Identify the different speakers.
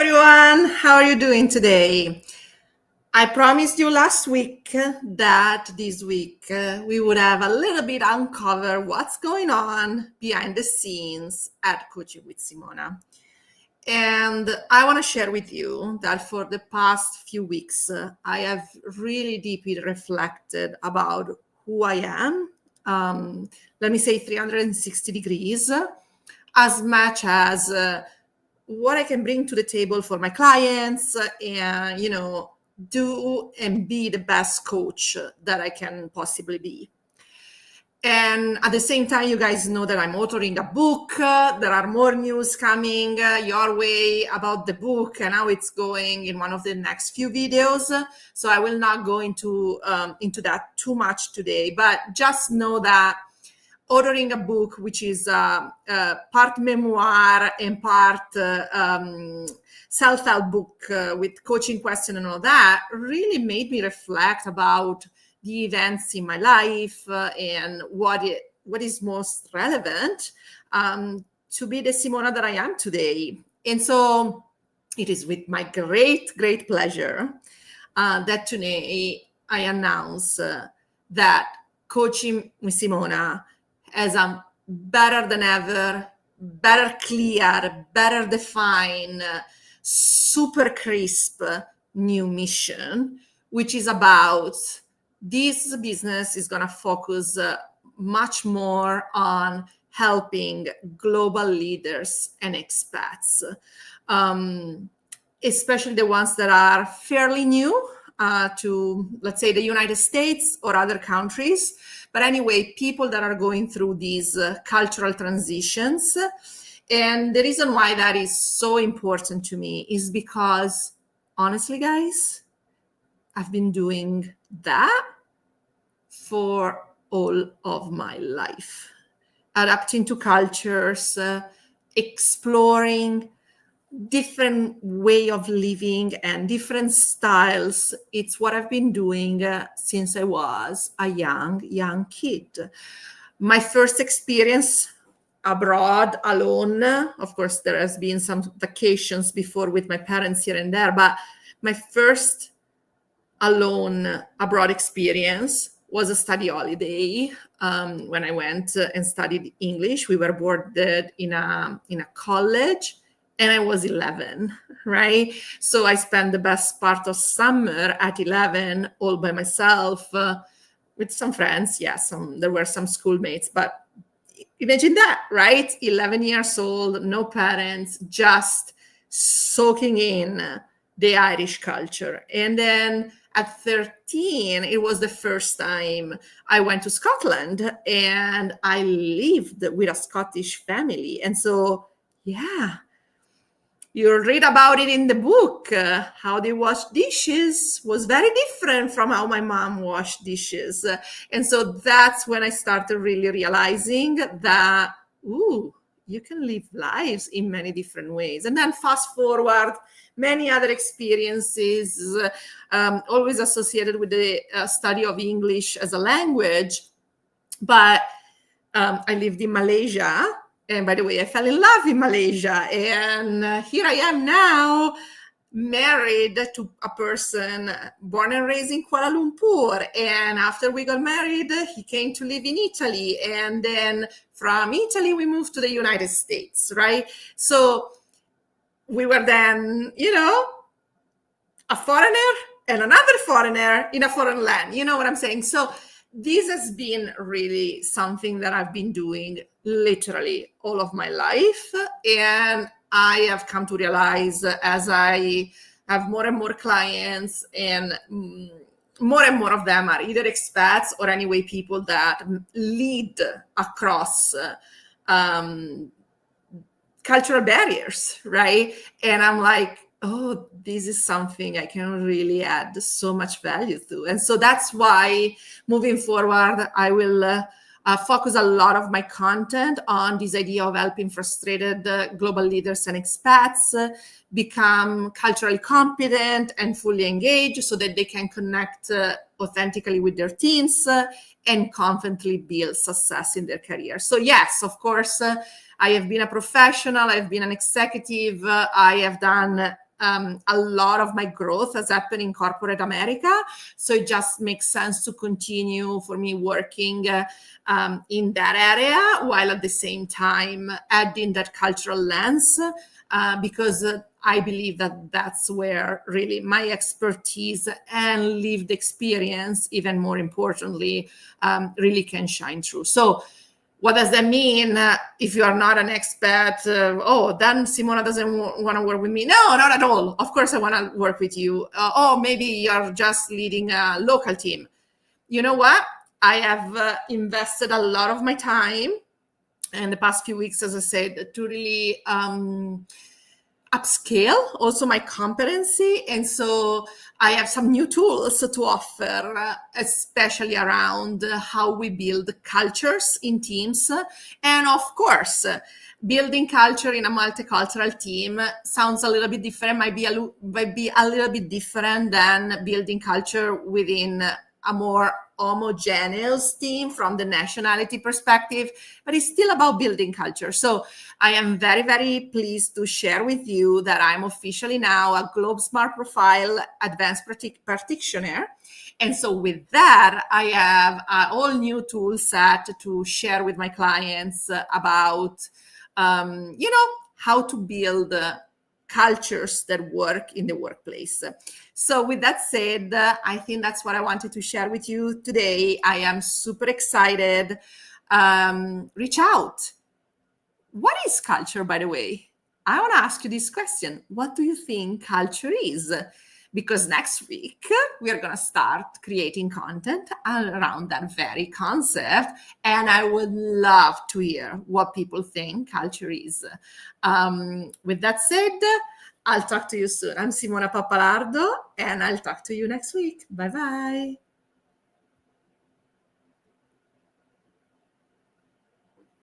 Speaker 1: everyone. How are you doing today? I promised you last week that this week we would have a little bit uncover what's going on behind the scenes at Coaching with Simona. And I want to share with you that for the past few weeks, I have really deeply reflected about who I am. Let me say 360 degrees, as much as what I can bring to the table for my clients and, do and be the best coach that I can possibly be. And at the same time, you guys know that I'm authoring a book. There are more news coming your way about the book and how it's going in one of the next few videos. So I will not go into that too much today, but just know that authoring a book, which is part memoir and part self-help book with coaching question and all that, really made me reflect about the events in my life and what is most relevant to be the Simona that I am today. And so it is with my great pleasure that today I announce that Coaching with Simona has a better than ever, better clear, better defined, super crisp new mission, which is about this business is going to focus much more on helping global leaders and expats, especially the ones that are fairly new to, let's say, the United States or other countries. But anyway, people that are going through these cultural transitions. And the reason why that is so important to me is because, honestly, guys, I've been doing that for all of my life, adapting to cultures, exploring different way of living and different styles. It's what I've been doing since I was a young kid. My first experience abroad alone, of course, there has been some vacations before with my parents here and there, but my first alone abroad experience was a study holiday when I went and studied English. We were boarded in a college, and I was 11, right? So I spent the best part of summer at 11 all by myself with some friends. Yes, there were some schoolmates, but imagine that, right? 11 years old, no parents, just soaking in the Irish culture. And then at 13, it was the first time I went to Scotland, and I lived with a Scottish family. And so, yeah, you read about it in the book. How they wash dishes was very different from how my mom washed dishes. And so that's when I started really realizing that, you can live lives in many different ways. And then fast forward, many other experiences, always associated with the study of English as a language. But I lived in Malaysia. And by the way, I fell in love in Malaysia. And here I am now, married to a person born and raised in Kuala Lumpur. And after we got married, he came to live in Italy. And then from Italy, we moved to the United States, right? So we were then, a foreigner and another foreigner in a foreign land. You know what I'm saying? So this has been really something that I've been doing literally all of my life. And I have come to realize as I have more and more clients, and more and more of them are either expats or anyway people that lead across cultural barriers, right? And I'm like, oh, this is something I can really add so much value to. And so that's why moving forward, I will focus a lot of my content on this idea of helping frustrated global leaders and expats become culturally competent and fully engaged so that they can connect authentically with their teams and confidently build success in their career. So yes, of course, I have been a professional, I've been an executive, I have done a lot of my growth has happened in corporate America. So it just makes sense to continue for me working in that area, while at the same time adding that cultural lens, because I believe that that's where really my expertise and lived experience, even more importantly, really can shine through. So what does that mean if you are not an expert? Then Simona doesn't want to work with me. No, not at all. Of course, I want to work with you. Maybe you're just leading a local team. You know what? I have invested a lot of my time in the past few weeks, as I said, to really upscale also my competency. And so I have some new tools to offer, especially around how we build cultures in teams. And of course, building culture in a multicultural team sounds a little bit different, might be a little bit different than building culture within a more homogeneous team from the nationality perspective, but it's still about building culture. So I am very, very pleased to share with you that I'm officially now a Globe Smart Profile Advanced Practitioner. And so with that, I have a all new tool set to share with my clients about, how to build cultures that work in the workplace. So with that said, I think that's what I wanted to share with you today. I am super excited. Reach out. What is culture, by the way? I want to ask you this question. What do you think culture is? Because next week, we are going to start creating content around that very concept. And I would love to hear what people think culture is. With that said, I'll talk to you soon. I'm Simona Pappalardo, and I'll talk to you next week. Bye-bye.